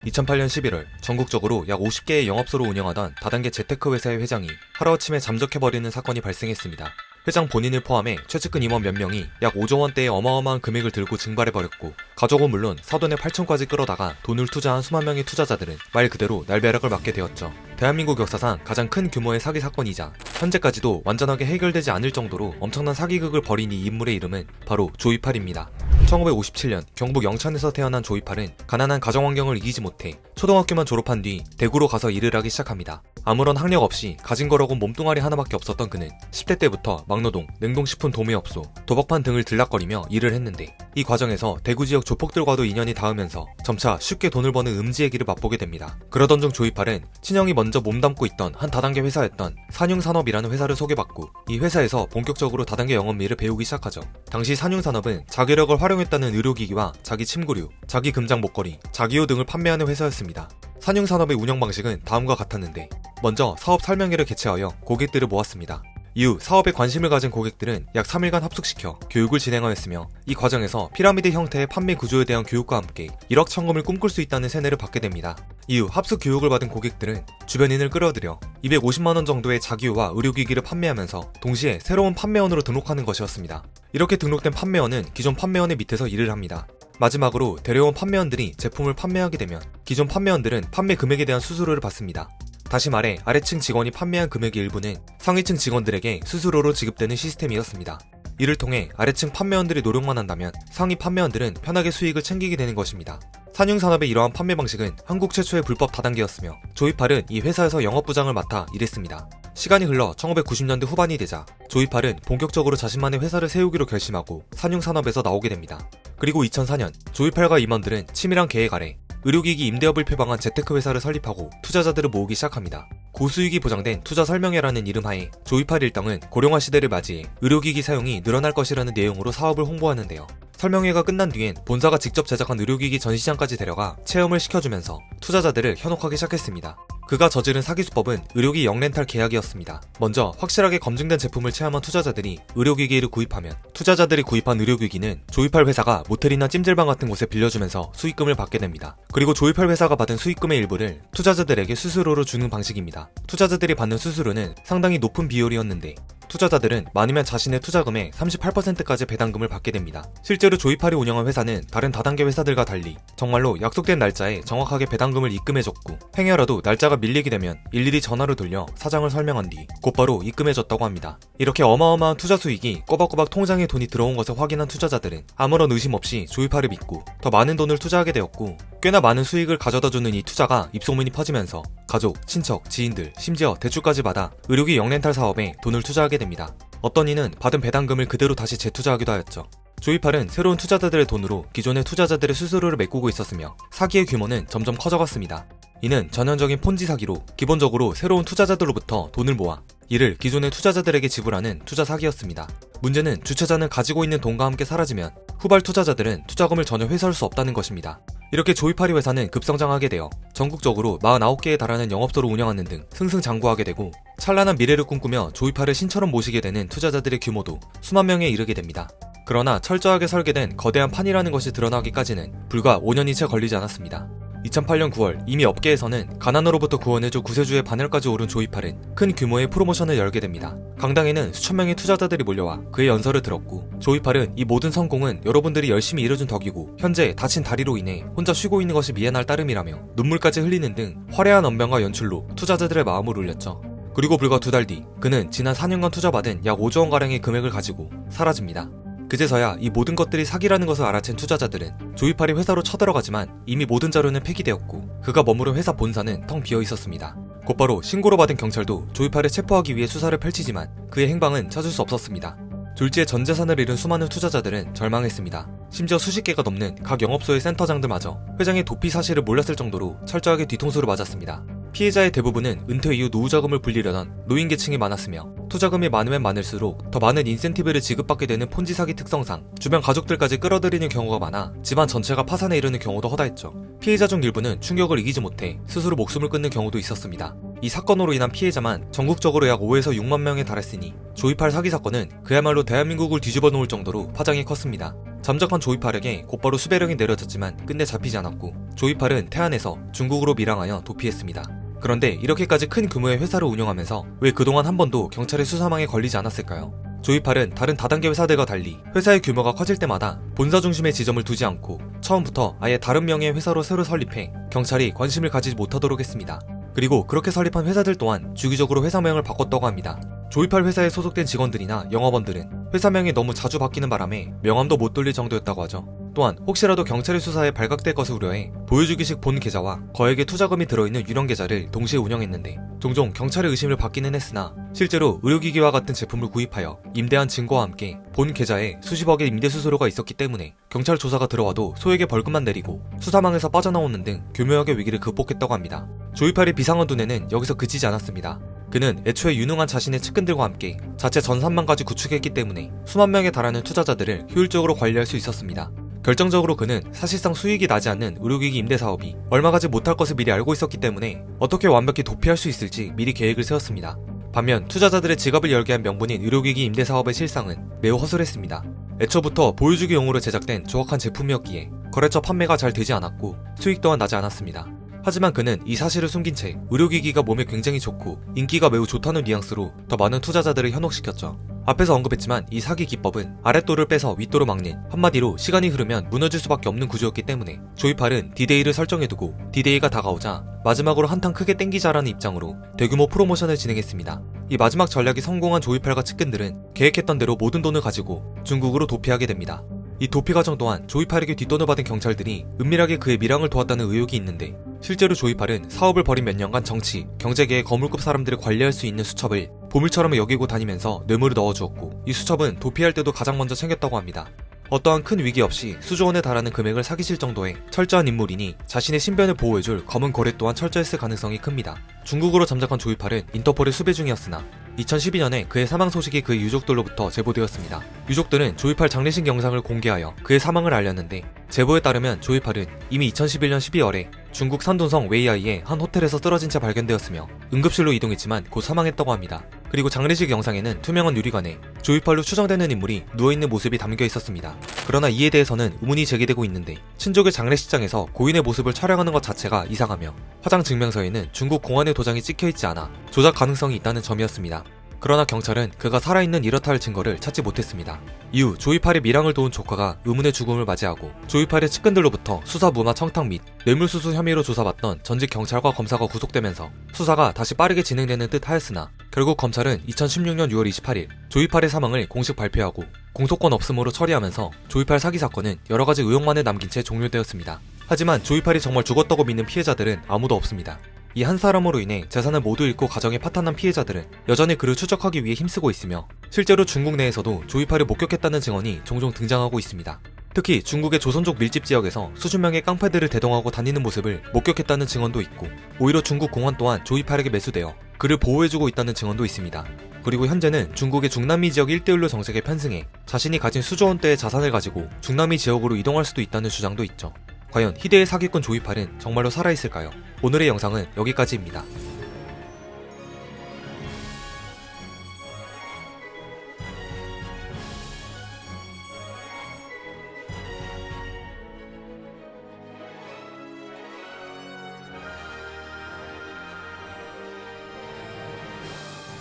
2008년 11월 전국적으로 약 50개의 영업소를 운영하던 다단계 재테크 회사의 회장이 하루아침에 잠적해버리는 사건이 발생했습니다. 회장 본인을 포함해 최측근 임원 몇 명이 약 5조 원대의 어마어마한 금액을 들고 증발해버렸고, 가족은 물론 사돈의 8촌까지 끌어다가 돈을 투자한 수만 명의 투자자들은 말 그대로 날벼락을 맞게 되었죠. 대한민국 역사상 가장 큰 규모의 사기 사건이자 현재까지도 완전하게 해결되지 않을 정도로 엄청난 사기극을 벌인 이 인물의 이름은 바로 조이팔입니다. 1957년 경북 영천에서 태어난 조이팔은 가난한 가정 환경을 이기지 못해 초등학교만 졸업한 뒤 대구로 가서 일을 하기 시작합니다. 아무런 학력 없이 가진 거라곤 몸뚱아리 하나밖에 없었던 그는 10대 때부터 막노동, 냉동식품 도매업소, 도박판 등을 들락거리며 일을 했는데, 이 과정에서 대구 지역 조폭들과도 인연이 닿으면서 점차 쉽게 돈을 버는 음지의 길을 맛보게 됩니다. 그러던 중 조이팔은 친형이 먼저 몸담고 있던 한 다단계 회사였던 산융산업이라는 회사를 소개받고, 이 회사에서 본격적으로 다단계 영업일을 배우기 시작하죠. 당시 산융산업은 자기력을 활용했다는 의료기기와 자기 침구류, 자기 금장 목걸이, 자기호 등을 판매하는 회사였습니다. 산융산업의 운영 방식은 다음과 같았는데, 먼저 사업 설명회를 개최하여 고객들을 모았습니다. 이후 사업에 관심을 가진 고객들은 약 3일간 합숙시켜 교육을 진행하였으며, 이 과정에서 피라미드 형태의 판매 구조에 대한 교육과 함께 1억 천금을 꿈꿀 수 있다는 세뇌를 받게 됩니다. 이후 합숙 교육을 받은 고객들은 주변인을 끌어들여 250만원 정도의 자기호와 의료기기를 판매하면서 동시에 새로운 판매원으로 등록하는 것이었습니다. 이렇게 등록된 판매원은 기존 판매원의 밑에서 일을 합니다. 마지막으로 데려온 판매원들이 제품을 판매하게 되면 기존 판매원들은 판매 금액에 대한 수수료를 받습니다. 다시 말해 아래층 직원이 판매한 금액의 일부는 상위층 직원들에게 수수료로 지급되는 시스템이었습니다. 이를 통해 아래층 판매원들이 노력만 한다면 상위 판매원들은 편하게 수익을 챙기게 되는 것입니다. 산융산업의 이러한 판매 방식은 한국 최초의 불법 다단계였으며, 조이팔은 이 회사에서 영업부장을 맡아 일했습니다. 시간이 흘러 1990년대 후반이 되자 조이팔은 본격적으로 자신만의 회사를 세우기로 결심하고 산융산업에서 나오게 됩니다. 그리고 2004년 조이팔과 임원들은 치밀한 계획 아래 의료기기 임대업을 표방한 재테크 회사를 설립하고 투자자들을 모으기 시작합니다. 고수익이 보장된 투자 설명회라는 이름하에 조이팔 일당은 고령화 시대를 맞이해 의료기기 사용이 늘어날 것이라는 내용으로 사업을 홍보하는데요. 설명회가 끝난 뒤엔 본사가 직접 제작한 의료기기 전시장까지 데려가 체험을 시켜주면서 투자자들을 현혹하기 시작했습니다. 그가 저지른 사기 수법은 의료기 영렌탈 계약이었습니다. 먼저 확실하게 검증된 제품을 체험한 투자자들이 의료기기를 구입하면, 투자자들이 구입한 의료기기는 조이팔 회사가 모텔이나 찜질방 같은 곳에 빌려주면서 수익금을 받게 됩니다. 그리고 조이팔 회사가 받은 수익금의 일부를 투자자들에게 수수료로 주는 방식입니다. 투자자들이 받는 수수료는 상당히 높은 비율이었는데, 투자자들은 많으면 자신의 투자금의 38%까지 배당금을 받게 됩니다. 실제로 조이팔이 운영한 회사는 다른 다단계 회사들과 달리 정말로 약속된 날짜에 정확하게 배당금을 입금해줬고, 행여라도 날짜가 밀리게 되면 일일이 전화로 돌려 사정을 설명한 뒤 곧바로 입금해줬다고 합니다. 이렇게 어마어마한 투자 수익이 꼬박꼬박 통장에 돈이 들어온 것을 확인한 투자자들은 아무런 의심 없이 조이팔을 믿고 더 많은 돈을 투자하게 되었고, 꽤나 많은 수익을 가져다주는 이 투자가 입소문이 퍼지면서 가족, 친척, 지인들, 심지어 대출까지 받아 의료기 영렌탈 사업에 돈을 투자하게 됩니다. 어떤 이는 받은 배당금을 그대로 다시 재투자하기도 하였죠. 조이팔은 새로운 투자자들의 돈으로 기존의 투자자들의 수수료를 메꾸고 있었으며, 사기의 규모는 점점 커져갔습니다. 이는 전형적인 폰지 사기로 기본적으로 새로운 투자자들로부터 돈을 모아 이를 기존의 투자자들에게 지불하는 투자 사기였습니다. 문제는 주최자는 가지고 있는 돈과 함께 사라지면 후발 투자자들은 투자금을 전혀 회수할 수 없다는 것입니다. 이렇게 조이팔이 회사는 급성장하게 되어 전국적으로 49개에 달하는 영업소를 운영하는 등 승승장구하게 되고, 찬란한 미래를 꿈꾸며 조이팔을 신처럼 모시게 되는 투자자들의 규모도 수만 명에 이르게 됩니다. 그러나 철저하게 설계된 거대한 판이라는 것이 드러나기까지는 불과 5년이 채 걸리지 않았습니다. 2008년 9월 이미 업계에서는 가난으로부터 구원해줘 구세주의 반열까지 오른 조이팔은 큰 규모의 프로모션을 열게 됩니다. 강당에는 수천 명의 투자자들이 몰려와 그의 연설을 들었고, 조이팔은 이 모든 성공은 여러분들이 열심히 일해준 덕이고 현재 다친 다리로 인해 혼자 쉬고 있는 것이 미안할 따름이라며 눈물까지 흘리는 등 화려한 언변과 연출로 투자자들의 마음을 울렸죠. 그리고 불과 2달 뒤 그는 지난 4년간 투자받은 약 5조 원가량의 금액을 가지고 사라집니다. 그제서야 이 모든 것들이 사기라는 것을 알아챈 투자자들은 조이팔이 회사로 쳐들어가지만 이미 모든 자료는 폐기되었고, 그가 머무른 회사 본사는 텅 비어 있었습니다. 곧바로 신고로 받은 경찰도 조이팔을 체포하기 위해 수사를 펼치지만 그의 행방은 찾을 수 없었습니다. 졸지에 전 재산을 잃은 수많은 투자자들은 절망했습니다. 심지어 수십 개가 넘는 각 영업소의 센터장들마저 회장의 도피 사실을 몰랐을 정도로 철저하게 뒤통수를 맞았습니다. 피해자의 대부분은 은퇴 이후 노후자금을 불리려던 노인계층이 많았으며, 투자금이 많으면 많을수록 더 많은 인센티브를 지급받게 되는 폰지 사기 특성상 주변 가족들까지 끌어들이는 경우가 많아 집안 전체가 파산에 이르는 경우도 허다했죠. 피해자 중 일부는 충격을 이기지 못해 스스로 목숨을 끊는 경우도 있었습니다. 이 사건으로 인한 피해자만 전국적으로 약 5에서 6만 명에 달했으니 조이팔 사기 사건은 그야말로 대한민국을 뒤집어 놓을 정도로 파장이 컸습니다. 잠적한 조이팔에게 곧바로 수배령이 내려졌지만 끝내 잡히지 않았고 조이팔은 태안에서 중국으로 밀항하여 도피했습니다. 그런데 이렇게까지 큰 규모의 회사를 운영하면서 왜 그동안 한 번도 경찰의 수사망에 걸리지 않았을까요? 조이팔은 다른 다단계 회사들과 달리 회사의 규모가 커질 때마다 본사 중심에 지점을 두지 않고 처음부터 아예 다른 명의의 회사로 새로 설립해 경찰이 관심을 가지지 못하도록 했습니다. 그리고 그렇게 설립한 회사들 또한 주기적으로 회사명을 바꿨다고 합니다. 조이팔 회사에 소속된 직원들이나 영업원들은 회사명이 너무 자주 바뀌는 바람에 명함도 못 돌릴 정도였다고 하죠. 또한 혹시라도 경찰의 수사에 발각될 것을 우려해 보여주기식 본 계좌와 거액의 투자금이 들어있는 유령 계좌를 동시에 운영했는데 종종 경찰의 의심을 받기는 했으나 실제로 의료기기와 같은 제품을 구입하여 임대한 증거와 함께 본 계좌에 수십억의 임대 수수료가 있었기 때문에 경찰 조사가 들어와도 소액의 벌금만 내리고 수사망에서 빠져나오는 등 교묘하게 위기를 극복했다고 합니다. 조이팔의 비상한 두뇌는 여기서 그치지 않았습니다. 그는 애초에 유능한 자신의 측근들과 함께 자체 전산망까지 구축했기 때문에 수만 명에 달하는 투자자들을 효율적으로 관리할 수 있었습니다. 결정적으로 그는 사실상 수익이 나지 않는 의료기기 임대 사업이 얼마 가지 못할 것을 미리 알고 있었기 때문에 어떻게 완벽히 도피할 수 있을지 미리 계획을 세웠습니다. 반면 투자자들의 지갑을 열게 한 명분인 의료기기 임대 사업의 실상은 매우 허술했습니다. 애초부터 보여주기용으로 제작된 조악한 제품이었기에 거래처 판매가 잘 되지 않았고 수익 또한 나지 않았습니다. 하지만 그는 이 사실을 숨긴 채 의료기기가 몸에 굉장히 좋고 인기가 매우 좋다는 뉘앙스로 더 많은 투자자들을 현혹시켰죠. 앞에서 언급했지만 이 사기 기법은 아랫도를 빼서 윗도로 막는, 한마디로 시간이 흐르면 무너질 수밖에 없는 구조였기 때문에 조이팔은 디데이를 설정해두고 디데이가 다가오자 마지막으로 한탕 크게 땡기자라는 입장으로 대규모 프로모션을 진행했습니다. 이 마지막 전략이 성공한 조이팔과 측근들은 계획했던 대로 모든 돈을 가지고 중국으로 도피하게 됩니다. 이 도피 과정 또한 조이팔에게 뒷돈을 받은 경찰들이 은밀하게 그의 밀항을 도왔다는 의혹이 있는데 실제로 조이팔은 사업을 벌인 몇 년간 정치, 경제계의 거물급 사람들을 관리할 수 있는 수첩을 보물처럼 여기고 다니면서 뇌물을 넣어주었고 이 수첩은 도피할 때도 가장 먼저 챙겼다고 합니다. 어떠한 큰 위기 없이 수조 원에 달하는 금액을 사기칠 정도의 철저한 인물이니 자신의 신변을 보호해줄 검은 고래 또한 철저했을 가능성이 큽니다. 중국으로 잠적한 조이팔은 인터폴의 수배 중이었으나 2012년에 그의 사망 소식이 그의 유족들로부터 제보되었습니다. 유족들은 조이팔 장례식 영상을 공개하여 그의 사망을 알렸는데 제보에 따르면 조이팔은 이미 2011년 12월에 중국 산둥성 웨이아이의 한 호텔에서 쓰러진 채 발견되었으며 응급실로 이동했지만 곧 사망했다고 합니다. 그리고 장례식 영상에는 투명한 유리관에 조이팔로 추정되는 인물이 누워있는 모습이 담겨 있었습니다. 그러나 이에 대해서는 의문이 제기되고 있는데 친족의 장례식장에서 고인의 모습을 촬영하는 것 자체가 이상하며 화장 증명서에는 중국 공안의 도장이 찍혀있지 않아 조작 가능성이 있다는 점이었습니다. 그러나 경찰은 그가 살아있는 이렇다 할 증거를 찾지 못했습니다. 이후 조이팔의 밀항을 도운 조카가 의문의 죽음을 맞이하고 조이팔의 측근들로부터 수사 무마 청탁 및 뇌물수수 혐의로 조사받던 전직 경찰과 검사가 구속되면서 수사가 다시 빠르게 진행되는 듯 하였으나 결국 검찰은 2016년 6월 28일 조이팔의 사망을 공식 발표하고 공소권 없음으로 처리하면서 조이팔 사기 사건은 여러가지 의혹만을 남긴 채 종료되었습니다. 하지만 조이팔이 정말 죽었다고 믿는 피해자들은 아무도 없습니다. 이 한 사람으로 인해 재산을 모두 잃고 가정에 파탄난 피해자들은 여전히 그를 추적하기 위해 힘쓰고 있으며 실제로 중국 내에서도 조이팔을 목격했다는 증언이 종종 등장하고 있습니다. 특히 중국의 조선족 밀집 지역에서 수십 명의 깡패들을 대동하고 다니는 모습을 목격했다는 증언도 있고 오히려 중국 공안 또한 조이팔에게 매수되어 그를 보호해주고 있다는 증언도 있습니다. 그리고 현재는 중국의 중남미 지역 1대1로 정책에 편승해 자신이 가진 수조 원대의 자산을 가지고 중남미 지역으로 이동할 수도 있다는 주장도 있죠. 과연 희대의 사기꾼 조이팔은 정말로 살아있을까요? 오늘의 영상은 여기까지입니다.